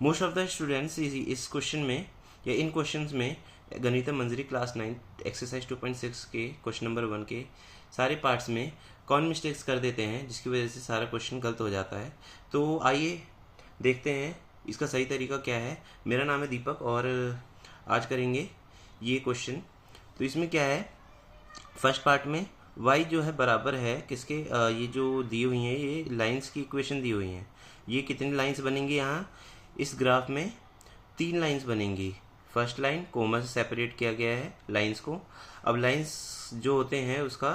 Most of the students इस question में या इन क्वेश्चंस में गणितम मंजरी क्लास 9 एक्सरसाइज 2.6 के क्वेश्चन नंबर 1 के सारे पार्ट्स में कौन मिस्टेक्स कर देते हैं जिसकी वजह से सारा क्वेश्चन गलत हो जाता है। तो आइए देखते हैं इसका सही तरीका क्या है। मेरा नाम है दीपक और आज करेंगे ये क्वेश्चन। तो इसमें क्या है, फर्स्ट पार्ट में y जो है बराबर है किसके, ये जो दी हुई हैं ये लाइंस की इक्वेशन दी हुई हैं। ये कितनी लाइंस बनेंगी, यहाँ इस ग्राफ में 3 लाइंस बनेंगी। फर्स्ट लाइन कोमा से सेपरेट किया गया है लाइंस को। अब लाइंस जो होते हैं उसका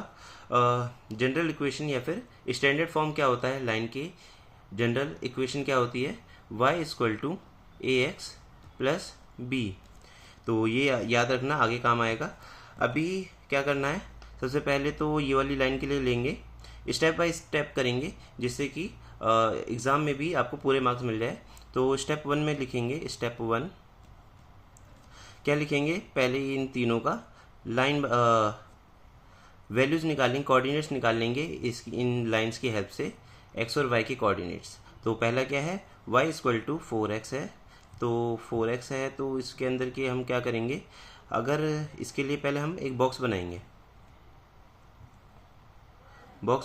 जनरल इक्वेशन या फिर स्टैंडर्ड फॉर्म क्या होता है, लाइन की जनरल इक्वेशन क्या होती है, y equal to A X plus B. तो ये याद रखना, आगे काम आएगा। अभी क्या करना है, सबसे पहले तो ये वाली लाइन के लिए लेंगे, स्टेप बाय स्टेप करेंगे जिससे कि एग्ज़ाम में भी आपको पूरे मार्क्स मिल जाए। तो स्टेप 1 में लिखेंगे, स्टेप 1 क्या लिखेंगे, पहले इन तीनों का लाइन वैल्यूज़ निकालेंगे, कोऑर्डिनेट्स निकाल लेंगे इन लाइंस की हेल्प से, x और y के कोऑर्डिनेट्स। तो पहला क्या है, y इक्वल टू 4x है। तो 4x है तो इसके अंदर के हम क्या करेंगे, अगर इसके लिए पहले हम एक बॉक्स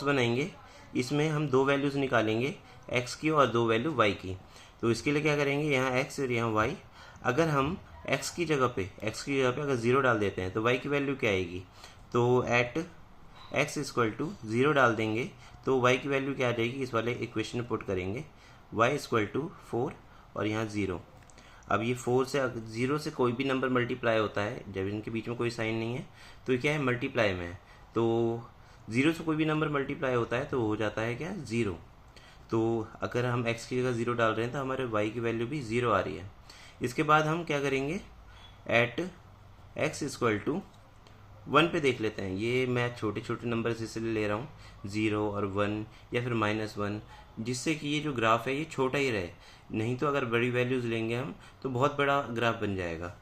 बनाएंगे, इसमें हम 2 वैल्यूज़ निकालेंगे, x की और 2 वैल्यू y की। तो इसके लिए क्या करेंगे, यहाँ x और यहाँ y। अगर हम x की जगह पे अगर 0 डाल देते हैं तो y की वैल्यू क्या आएगी, तो एट x इक्वल टू 0 डाल देंगे तो y की वैल्यू क्या आ जाएगी, इस वाले इक्वेशन में पुट करेंगे, y इक्वल टू 4 और यहाँ 0। अब ये 4 से 0 से कोई भी नंबर मल्टीप्लाई होता है जब इनके बीच में कोई साइन नहीं है तो क्या है, मल्टीप्लाई में है। तो 0 से कोई भी नंबर मल्टीप्लाई होता है तो हो जाता है क्या, 0। तो अगर हम x की जगह 0 डाल रहे हैं तो हमारे y की वैल्यू भी 0 आ रही है। इसके बाद हम क्या करेंगे, एट x इक्वल टू 1 पे देख लेते हैं। ये मैं छोटे छोटे नंबर इसलिए ले रहा हूँ, 0 और 1 या फिर -1, जिससे कि ये जो ग्राफ है ये छोटा ही रहे। नहीं तो अगर बड़ी वैल्यूज़ लेंगे हम तो बहुत बड़ा ग्राफ बन जाएगा।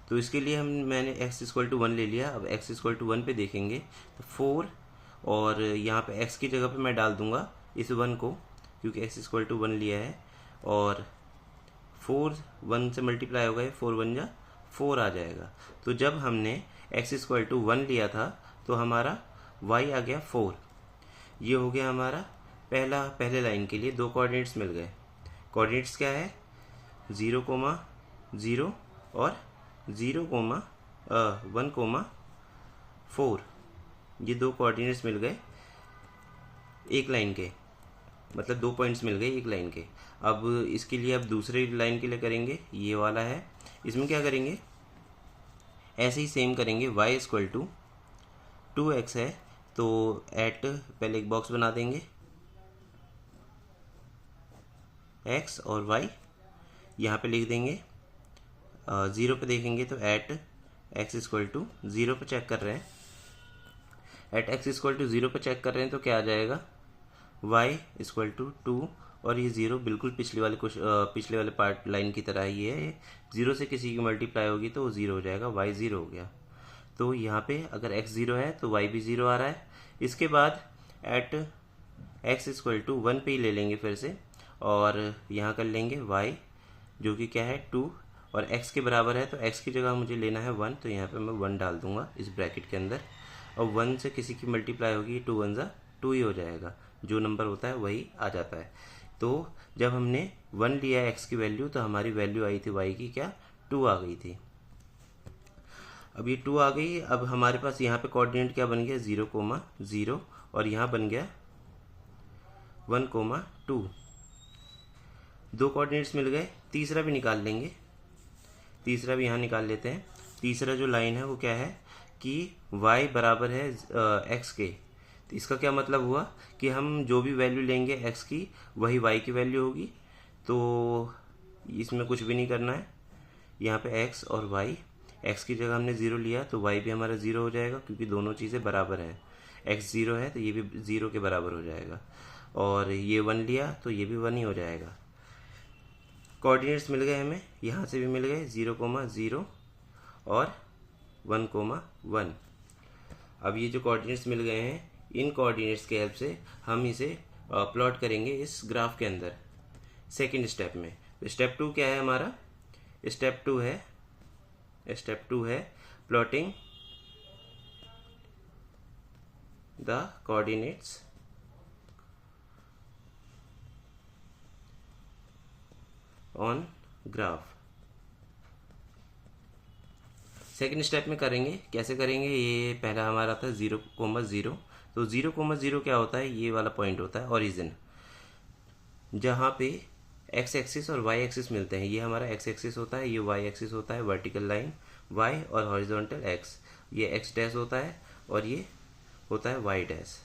तो इसके लिए मैंने x इक्वल टू 1 ले लिया। अब x इक्वल टू 1 पे देखेंगे तो 4 और यहाँ पे x की जगह पे मैं डाल दूंगा इस 1 को, क्योंकि x इक्वल टू 1 लिया है। और 4 1 से मल्टीप्लाई होगा, 4 1 जा 4 आ जाएगा। तो जब हमने x इक्वल टू 1 लिया था तो हमारा y आ गया 4। ये हो गया हमारा पहले लाइन के लिए 2 कोऑर्डिनेट्स मिल गए। कोऑर्डिनेट्स क्या है, 0, 0 और 1, 4। ये 2 कोऑर्डिनेट्स मिल गए एक लाइन के, मतलब 2 पॉइंट्स मिल गए एक लाइन के। अब इसके लिए अब दूसरे लाइन के लिए करेंगे, ये वाला है, इसमें क्या करेंगे, ऐसे ही सेम करेंगे, y इक्वल टू 2x है तो एट पहले एक बॉक्स बना देंगे, x और y यहाँ पे लिख देंगे। 0 पे देखेंगे तो एट x इक्वल टू 0 पे चेक कर रहे हैं, एट x इक्वल टू 0 पे चेक कर रहे हैं तो क्या आ जाएगा, y इक्वल टू 2 और ये 0 बिल्कुल पिछले वाले पार्ट लाइन की तरह ही है। 0 से किसी की मल्टीप्लाई होगी तो वो 0 हो जाएगा, y 0 हो गया। तो यहाँ पे अगर x 0 है तो y भी 0 आ रहा है। इसके बाद एट x इक्वल टू 1 पे ही ले लेंगे फिर से, और यहाँ कर लेंगे y जो कि क्या है 2 और x के बराबर है। तो x की जगह मुझे लेना है 1, तो यहाँ पे मैं 1 डाल दूंगा इस ब्रैकेट के अंदर। और 1 से किसी की मल्टीप्लाई होगी, 2 1 जा 2 ही हो जाएगा, जो नंबर होता है वही आ जाता है। तो जब हमने 1 लिया x की वैल्यू तो हमारी वैल्यू आई थी y की क्या, 2 आ गई थी। अब ये 2 आ गई। अब हमारे पास यहाँ पे कोऑर्डिनेट क्या बन गया, 0, 0 और यहाँ बन गया 1, 2। 2 कोऑर्डिनेट्स मिल गए। तीसरा भी निकाल लेंगे, तीसरा भी यहाँ निकाल लेते हैं। तीसरा जो लाइन है वो क्या है कि y बराबर है x के। तो इसका क्या मतलब हुआ कि हम जो भी वैल्यू लेंगे x की वही y की वैल्यू होगी। तो इसमें कुछ भी नहीं करना है, यहाँ पे x और y, x की जगह हमने 0 लिया तो y भी हमारा 0 हो जाएगा, क्योंकि दोनों चीज़ें बराबर हैं। x 0 है तो ये भी 0 के बराबर हो जाएगा, और ये 1 लिया तो ये भी 1 ही हो जाएगा। कोऑर्डिनेट्स मिल गए हमें, यहाँ से भी मिल गए, 0, 0 और 1, 1। अब ये जो कोऑर्डिनेट्स मिल गए हैं, इन कोऑर्डिनेट्स के हेल्प से हम इसे प्लॉट करेंगे इस ग्राफ के अंदर सेकंड स्टेप में। स्टेप 2 क्या है हमारा? स्टेप 2 है plotting the coordinates on graph. Second step में करेंगे, कैसे करेंगे? ये पहला हमारा था 0,0, तो 0,0 क्या होता है? ये वाला पॉइंट होता है ओरिजिन, जहाँ पे एक्स एक्सिस और वाई एक्सिस मिलते हैं। ये हमारा एक्स एक्सिस होता है, ये वाई एक्सिस होता है, वर्टिकल लाइन वाई और हॉरिजॉन्टल एक्स, ये एक्स डैश होता है और ये होता है वाई डैश।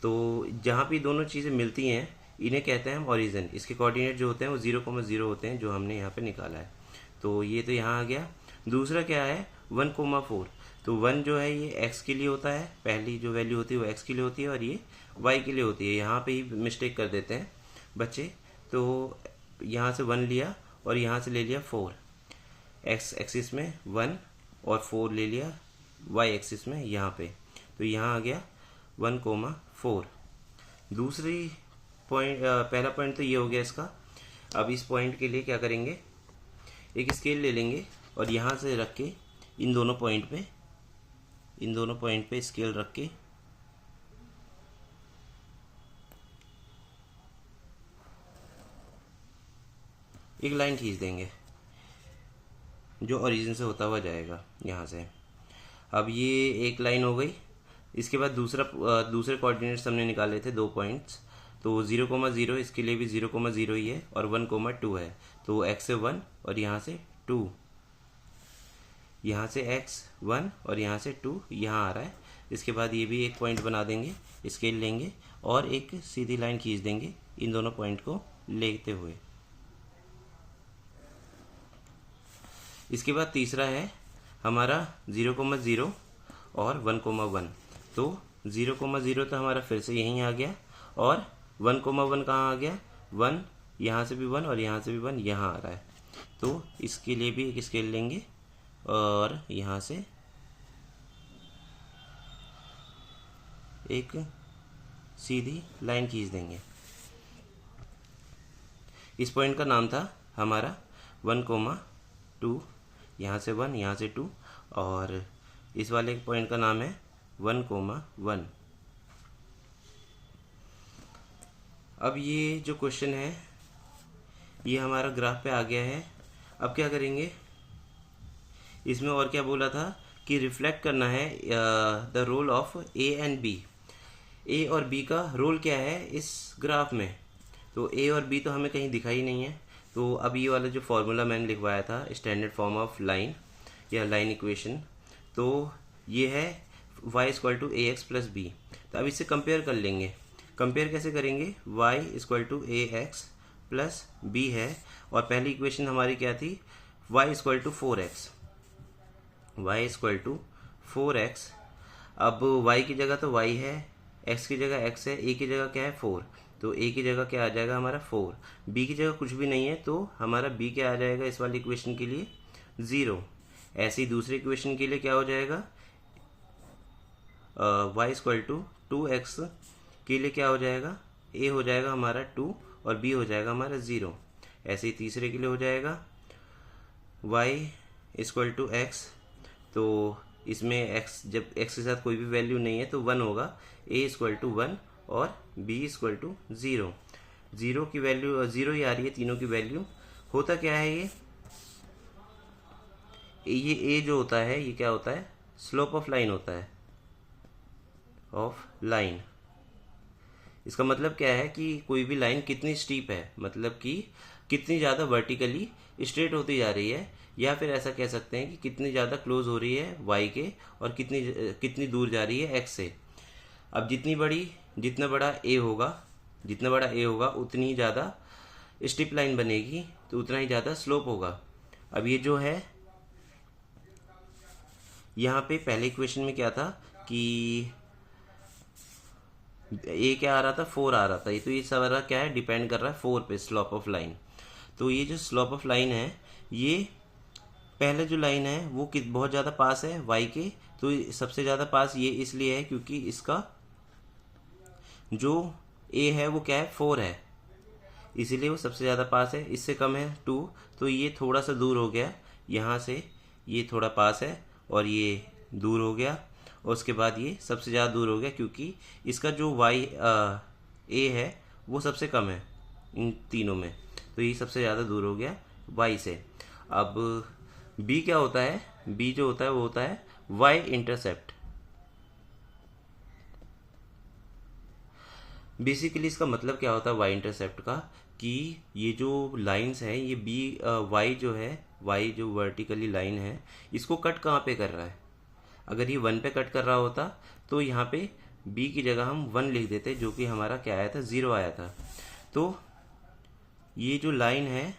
तो जहाँ भी दोनों चीज़ें मिलती हैं इन्हें कहते हैं हम ओरिजिन। इसके कोऑर्डिनेट जो होते हैं वो 0,0 होते हैं, जो हमने यहाँ पे निकाला है। तो ये तो यहाँ आ गया। दूसरा क्या है? 1,4। तो 1 जो है ये एक्स के लिए होता है, पहली जो वैल्यू होती है वो एक्स के लिए होती है और ये वाई के लिए होती है। यहाँ पे ही मिस्टेक कर देते हैं बच्चे। तो यहाँ से 1 लिया और यहाँ से ले लिया 4, एक्स एक्सिस में 1 और 4 ले लिया वाई एक्सिस में यहाँ पे, तो यहाँ आ गया 1,4। दूसरी पॉइंट, पहला पॉइंट तो ये हो गया इसका। अब इस पॉइंट के लिए क्या करेंगे? एक स्केल ले लेंगे और यहाँ से रख के इन दोनों पॉइंट पे स्केल रख के एक लाइन खींच देंगे जो ओरिजिन से होता हुआ जाएगा यहाँ से। अब ये एक लाइन हो गई। इसके बाद दूसरे कोऑर्डिनेट्स हमने निकाले थे 2 पॉइंट्स, तो 0,0 इसके लिए भी 0,0 ही है और 1,2 है। तो x से 1 और यहाँ से 2, यहाँ से x 1 और यहाँ से 2 यहाँ आ रहा है। इसके बाद ये भी एक पॉइंट बना देंगे, स्केल लेंगे और एक सीधी लाइन खींच देंगे इन दोनों पॉइंट को लेते हुए। इसके बाद तीसरा है हमारा 0,0 और 1,1। तो 0,0 तो हमारा फिर से यहीं आ गया और 1,1 कहाँ आ गया? 1 यहाँ से भी 1 और यहाँ से भी 1 यहाँ आ रहा है। तो इसके लिए भी एक स्केल लेंगे और यहाँ से एक सीधी लाइन खींच देंगे। इस पॉइंट का नाम था हमारा 1,2, यहाँ से 1 यहाँ से 2, और इस वाले पॉइंट का नाम है 1,1। अब ये जो क्वेश्चन है ये हमारा ग्राफ पे आ गया है। अब क्या करेंगे? इसमें और क्या बोला था कि रिफ्लेक्ट करना है the role of A and B. A और बी का रोल क्या है इस ग्राफ में? तो ए और बी तो हमें कहीं दिखाई नहीं है। तो अब ये वाला जो फॉर्मूला मैंने लिखवाया था, स्टैंडर्ड फॉर्म ऑफ लाइन या लाइन इक्वेशन, तो ये है y = ax + b। तो अब इससे कंपेयर कर लेंगे। कंपेयर कैसे करेंगे? y = ax + b है और पहली इक्वेशन हमारी क्या थी? y = 4x। y = 4x। अब y की जगह तो y है, x की जगह x है, a की जगह क्या है? 4। तो a की जगह क्या आ जाएगा हमारा? 4। b की जगह कुछ भी नहीं है तो हमारा b क्या आ जाएगा इस वाली इक्वेशन के लिए? 0। ऐसे ही दूसरी इक्वेशन के लिए क्या हो जाएगा? y = 2x के लिए क्या हो जाएगा? a हो जाएगा हमारा 2 और b हो जाएगा हमारा 0। ऐसे ही तीसरे के लिए हो जाएगा y = x। तो इसमें x, जब x के साथ कोई भी वैल्यू नहीं है तो 1 होगा। a = 1 और b = 0। 0 की वैल्यू 0 ही आ रही है तीनों की वैल्यू। होता क्या है ये a जो होता है ये क्या होता है? स्लोप ऑफ लाइन होता है, ऑफ लाइन। इसका मतलब क्या है कि कोई भी लाइन कितनी स्टीप है, मतलब कि कितनी ज़्यादा वर्टिकली स्ट्रेट होती जा रही है, या फिर ऐसा कह सकते हैं कि कितनी ज़्यादा क्लोज हो रही है y के और कितनी दूर जा रही है x से। अब जितना बड़ा a होगा उतनी ही ज़्यादा स्टिप लाइन बनेगी, तो उतना ही ज़्यादा स्लोप होगा। अब ये जो है यहाँ पे पहले इक्वेशन में क्या था कि a क्या आ रहा था? 4 आ रहा था। तो ये सारा क्या है? डिपेंड कर रहा है 4 पे, स्लोप ऑफ लाइन। तो ये जो स्लोप ऑफ लाइन है, ये पहले जो लाइन है वो बहुत ज़्यादा पास है y के। तो सबसे ज़्यादा पास ये इसलिए है क्योंकि इसका जो a है वो क्या है? 4 है। इसीलिए वो सबसे ज़्यादा पास है। इससे कम है 2, तो ये थोड़ा सा दूर हो गया, यहाँ से ये थोड़ा पास है और ये दूर हो गया, और उसके बाद ये सबसे ज़्यादा दूर हो गया क्योंकि इसका जो ए है वो सबसे कम है इन तीनों में, तो ये सबसे ज़्यादा दूर हो गया y से। अब b क्या होता है? b जो होता है वो होता है y इंटरसेप्ट। बेसिकली इसका मतलब क्या होता है y इंटरसेप्ट का, कि ये जो लाइंस हैं ये y जो है, y जो वर्टिकली लाइन है, इसको कट कहाँ पे कर रहा है? अगर ये 1 पे कट कर रहा होता तो यहाँ पे b की जगह हम 1 लिख देते, जो कि हमारा क्या आया था, 0 आया था। तो ये जो लाइन है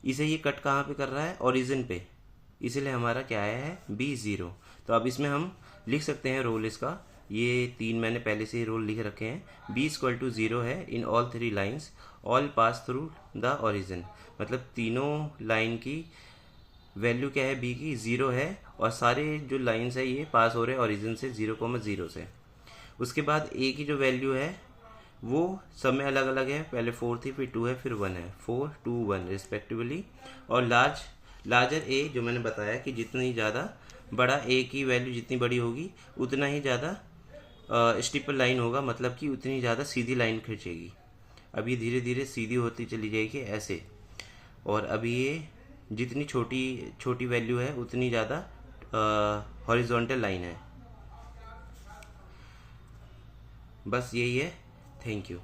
इसे ये कट कहाँ पे कर रहा है? ओरिजिन पे, इसलिए हमारा क्या आया है, b 0। तो अब इसमें हम लिख सकते हैं रोल इसका, ये 3 मैंने पहले से ही रोल लिख रखे हैं। b इक्वल टू 0 है in all 3 lines, all pass through the origin, मतलब तीनों लाइन की वैल्यू क्या है, b की 0 है, और सारे जो लाइन्स है ये पास हो रहे हैं ओरिजिन से 0,0 से। उसके बाद a की जो वैल्यू है वो सब में अलग अलग है, पहले 4 थी, फिर 2 है, फिर 1 है, 4 2 1 रिस्पेक्टिवली। और लार्जर a जो मैंने बताया कि जितनी ज़्यादा बड़ा a की वैल्यू जितनी बड़ी होगी उतना ही ज़्यादा स्टीपल लाइन होगा, मतलब कि उतनी ज़्यादा सीधी लाइन खींचेगी। अब ये धीरे धीरे सीधी होती चली जाएगी ऐसे, और अभी ये जितनी छोटी छोटी वैल्यू है उतनी ज़्यादा हॉरिजॉन्टल लाइन है। बस यही है। Thank you.